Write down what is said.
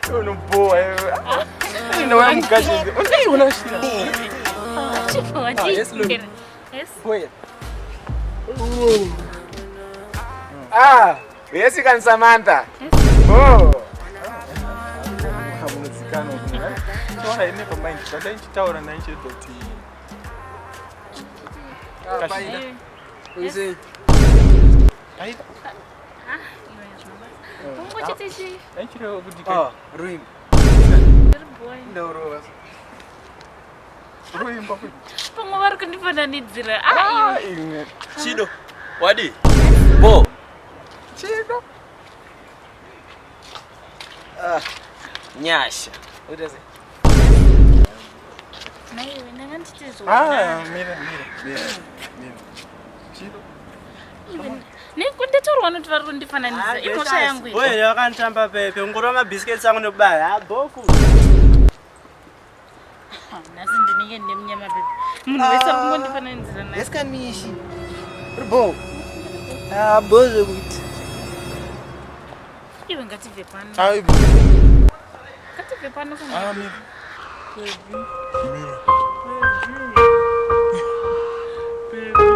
No boy. No, I'm catching. Yes, look. Yes. Wait. Yes, you can Samantha. Oh. Musikana. So I never mind. But then she told and then she did. Who is it? Ruim. No, Rose. Ruim, Papa. Chido. Wadi. Bo. Chido. Nyasha. What is it? Mira. Chido. Wewe yakantamba pepe ngoro ma biscuits angu nokubaya boku. Escamishi. Bo. Bozo ukuthi. Iwe ngative pano. Hayi. Ngative pano sana. Mira. Mira.